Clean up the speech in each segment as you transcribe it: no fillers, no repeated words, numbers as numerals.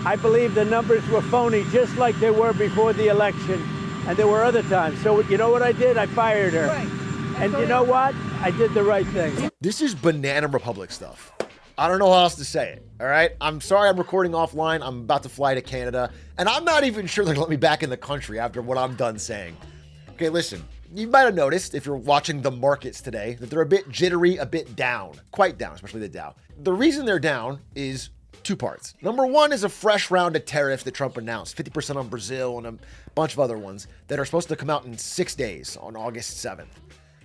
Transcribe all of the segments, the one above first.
I believe the numbers were phony, just like they were before the election, and there were other times. So you know what I did? I fired her. Right. And you know what? I did the right thing. This is Banana Republic stuff. I don't know how else to say it, all right? I'm sorry I'm recording offline. I'm about to fly to Canada, and I'm not even sure they're gonna let me back in the country after what I'm done saying. Okay, listen, you might have noticed if you're watching the markets today that they're a bit jittery, a bit down, quite down, especially the Dow. The reason they're down is two parts. Number one is a fresh round of tariffs that Trump announced, 50% on Brazil and a bunch of other ones that are supposed to come out in 6 days on August 7th.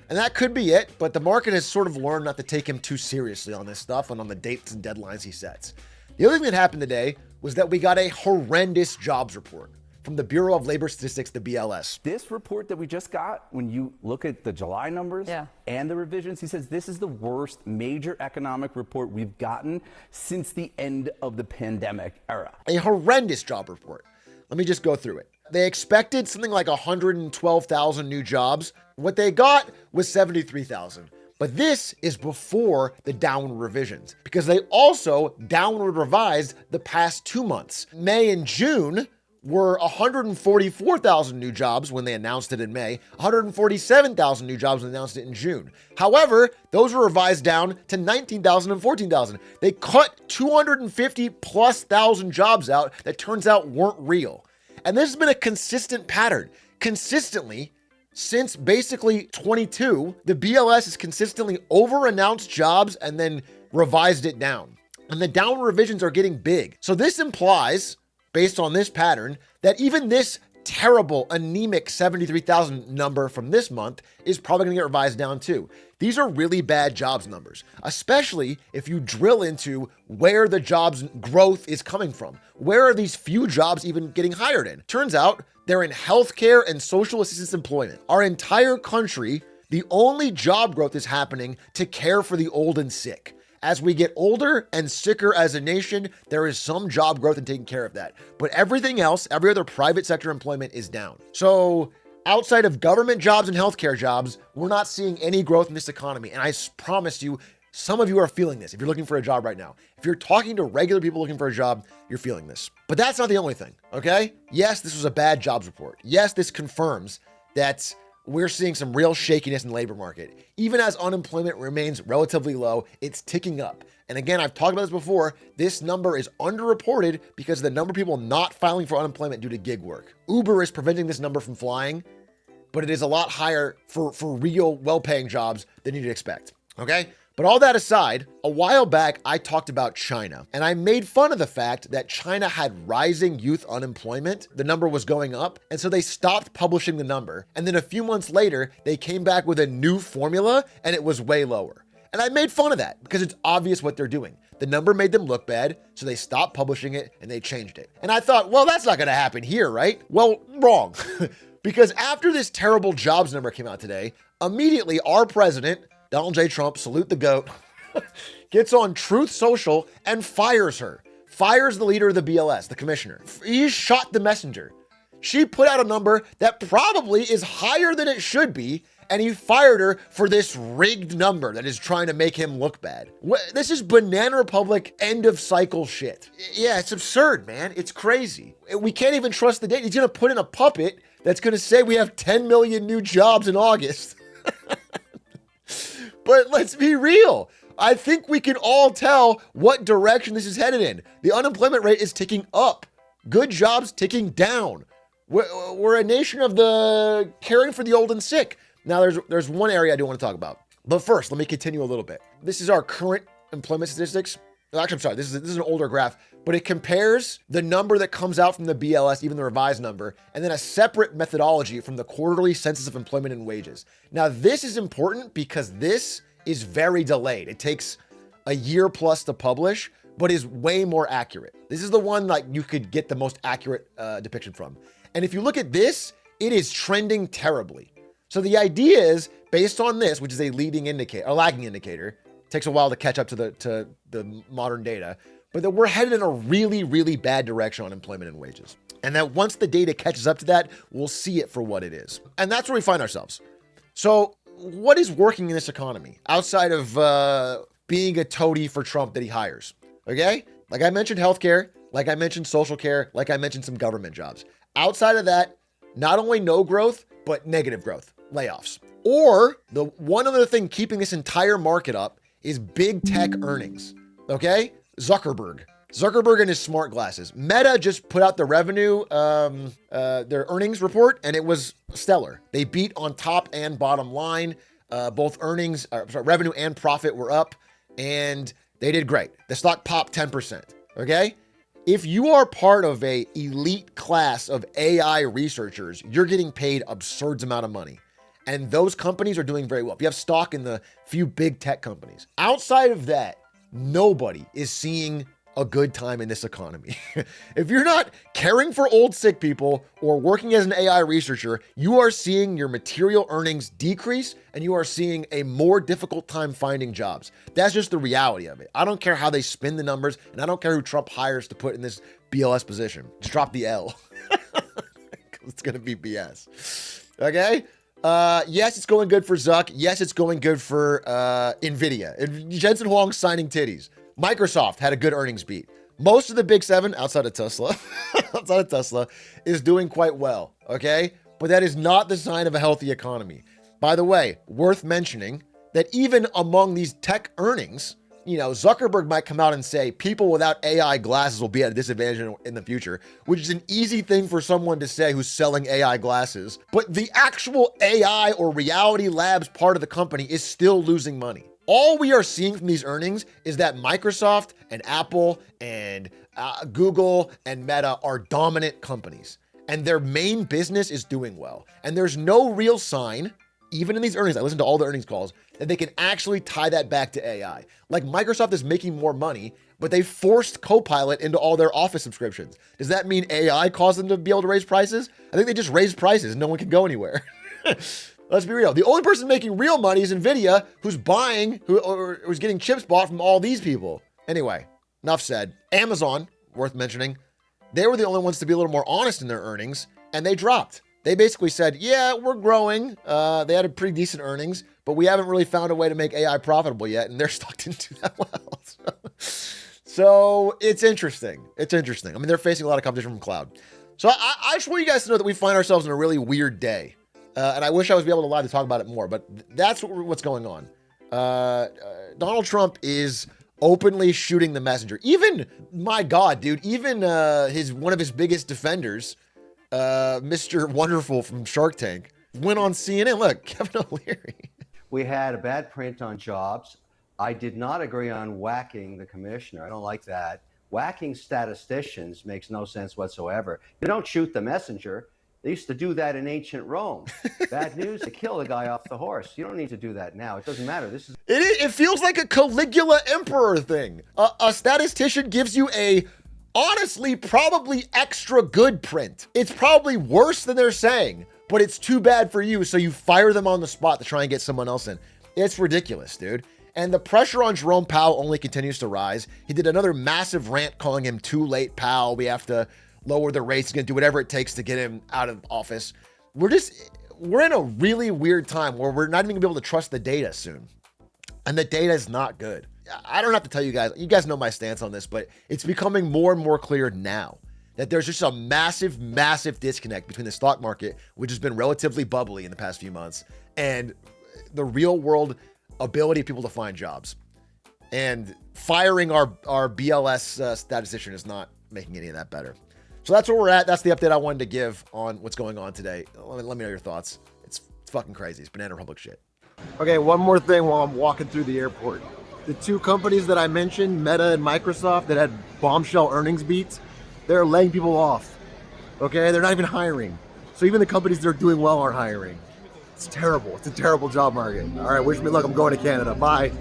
And that could be it, but the market has sort of learned not to take him too seriously on this stuff and on the dates and deadlines he sets. The other thing that happened today was that we got a horrendous jobs report from the Bureau of Labor Statistics, the BLS. This report that we just got, when you look at the July numbers and the revisions, he says this is the worst major economic report we've gotten since the end of the pandemic era. A horrendous job report. Let me just go through it. They expected something like 112,000 new jobs. What they got was 73,000. But this is before the downward revisions, because they also downward revised the past 2 months. May and June were 144,000 new jobs when they announced it in May, 147,000 new jobs when they announced it in June. However, those were revised down to 19,000 and 14,000. They cut 250 plus thousand jobs out that turns out weren't real. And this has been a consistent pattern. Consistently, since basically 22, the BLS has consistently over-announced jobs and then revised it down. And the downward revisions are getting big. So this implies, based on this pattern, that even this terrible, anemic 73,000 number from this month is probably going to get revised down too. These are really bad jobs numbers, especially if you drill into where the jobs growth is coming from. Where are these few jobs even getting hired in? Turns out they're in healthcare and social assistance employment. Our entire country, the only job growth is happening to care for the old and sick. As we get older and sicker as a nation, there is some job growth in taking care of that. But everything else, every other private sector employment is down. So outside of government jobs and healthcare jobs, we're not seeing any growth in this economy. And I promise you, some of you are feeling this if you're looking for a job right now. If you're talking to regular people looking for a job, you're feeling this. But that's not the only thing, okay? Yes, this was a bad jobs report. Yes, this confirms that we're seeing some real shakiness in the labor market. Even as unemployment remains relatively low, it's ticking up. And again, I've talked about this before, this number is underreported because of the number of people not filing for unemployment due to gig work. Uber is preventing this number from flying, but it is a lot higher for real well-paying jobs than you'd expect, okay? But all that aside, a while back, I talked about China, and I made fun of the fact that China had rising youth unemployment. The number was going up, and so they stopped publishing the number. And then a few months later, they came back with a new formula, and it was way lower. And I made fun of that because it's obvious what they're doing. The number made them look bad, so they stopped publishing it, and they changed it. And I thought, well, that's not gonna happen here, right? Well, wrong. Because after this terrible jobs number came out today, immediately our president, Donald J. Trump, salute the GOAT, gets on Truth Social and fires her. Fires the leader of the BLS, the commissioner. He shot the messenger. She put out a number that probably is higher than it should be, and he fired her for this rigged number that is trying to make him look bad. This is Banana Republic end of cycle shit. Yeah, it's absurd, man. It's crazy. We can't even trust the date. He's gonna put in a puppet that's gonna say we have 10 million new jobs in August. But let's be real. I think we can all tell what direction this is headed in. The unemployment rate is ticking up. Good jobs ticking down. We're a nation of the caring for the old and sick. Now, there's one area I do want to talk about. But first, let me continue a little bit. This is our current employment statistics. Actually, I'm sorry, this is an older graph, but it compares the number that comes out from the BLS, even the revised number, and then a separate methodology from the quarterly census of employment and wages. Now, this is important because this is very delayed. It takes a year plus to publish, but is way more accurate. This is the one like you could get the most accurate depiction from. And if you look at this, it is trending terribly. So the idea is based on this, which is a leading indicator, a lagging indicator, takes a while to catch up to the modern data, but that we're headed in a really, really bad direction on employment and wages. And that once the data catches up to that, we'll see it for what it is. And that's where we find ourselves. So what is working in this economy outside of being a toady for Trump that he hires? Okay? Like I mentioned, healthcare, Like I mentioned, social care, like I mentioned, some government jobs. Outside of that, not only no growth, but negative growth, layoffs. Or the one other thing keeping this entire market up is big tech earnings, okay? Zuckerberg and his smart glasses. Meta just put out the revenue, their earnings report, and it was stellar. They beat on top and bottom line. Both revenue and profit were up, and they did great. The stock popped 10%, okay? If you are part of a elite class of AI researchers, you're getting paid absurd amount of money. And those companies are doing very well. If you have stock in the few big tech companies. Outside of that, nobody is seeing a good time in this economy. If you're not caring for old sick people or working as an AI researcher, you are seeing your material earnings decrease and you are seeing a more difficult time finding jobs. That's just the reality of it. I don't care how they spin the numbers, and I don't care who Trump hires to put in this BLS position. Just drop the L. It's going to be BS. Okay? Yes, it's going good for Zuck. Yes, it's going good for NVIDIA. Jensen Huang signing titties. Microsoft had a good earnings beat. Most of the big seven outside of Tesla, is doing quite well, okay? But that is not the sign of a healthy economy. By the way, worth mentioning that even among these tech earnings, you know, Zuckerberg might come out and say people without AI glasses will be at a disadvantage in the future, which is an easy thing for someone to say who's selling AI glasses. But the actual AI or Reality Labs part of the company is still losing money. All we are seeing from these earnings is that Microsoft and Apple and Google and Meta are dominant companies, and their main business is doing well. And there's no real sign, even in these earnings, I listened to all the earnings calls, that they can actually tie that back to AI. Like Microsoft is making more money, but they forced Copilot into all their Office subscriptions. Does that mean AI caused them to be able to raise prices? I think they just raised prices and no one can go anywhere. Let's be real. The only person making real money is NVIDIA, who's getting chips bought from all these people. Anyway, enough said. Amazon, worth mentioning, they were the only ones to be a little more honest in their earnings, and they dropped. They basically said, yeah, we're growing. They had a pretty decent earnings, but we haven't really found a way to make AI profitable yet, and their stock didn't do that well. So it's interesting. It's interesting. I mean, they're facing a lot of competition from cloud. So I just want you guys to know that we find ourselves in a really weird day. And I wish I was able to live to talk about it more, but that's what's going on. Donald Trump is openly shooting the messenger. Even, my God, dude, even one of his biggest defenders, Mr. Wonderful from Shark Tank, went on CNN. Look, Kevin O'Leary. We had a bad print on jobs. I did not agree on whacking the commissioner. I don't like that. Whacking statisticians makes no sense whatsoever. You don't shoot the messenger. They used to do that in ancient Rome. Bad news, they kill the guy off the horse. You don't need to do that now. It doesn't matter. It feels like a Caligula emperor thing. A statistician gives you a, honestly, probably extra good print. It's probably worse than they're saying, but it's too bad for you, so you fire them on the spot to try and get someone else in. It's ridiculous, dude. And the pressure on Jerome Powell only continues to rise. He did another massive rant calling him too late, Powell. We have to lower the rates. He's going to do whatever it takes to get him out of office. We're in a really weird time where we're not even going to be able to trust the data soon. And the data is not good. I don't have to tell you guys know my stance on this, but it's becoming more and more clear now that there's just a massive, massive disconnect between the stock market, which has been relatively bubbly in the past few months, and the real world ability of people to find jobs. And firing our BLS statistician is not making any of that better. So that's where we're at. That's the update I wanted to give on what's going on today. Let me know your thoughts. It's fucking crazy. It's Banana Republic shit. Okay, one more thing while I'm walking through the airport. The two companies that I mentioned, Meta and Microsoft, that had bombshell earnings beats, they're laying people off. Okay, they're not even hiring. So even the companies that are doing well aren't hiring. It's terrible. It's a terrible job market. All right, wish me luck. I'm going to Canada. Bye.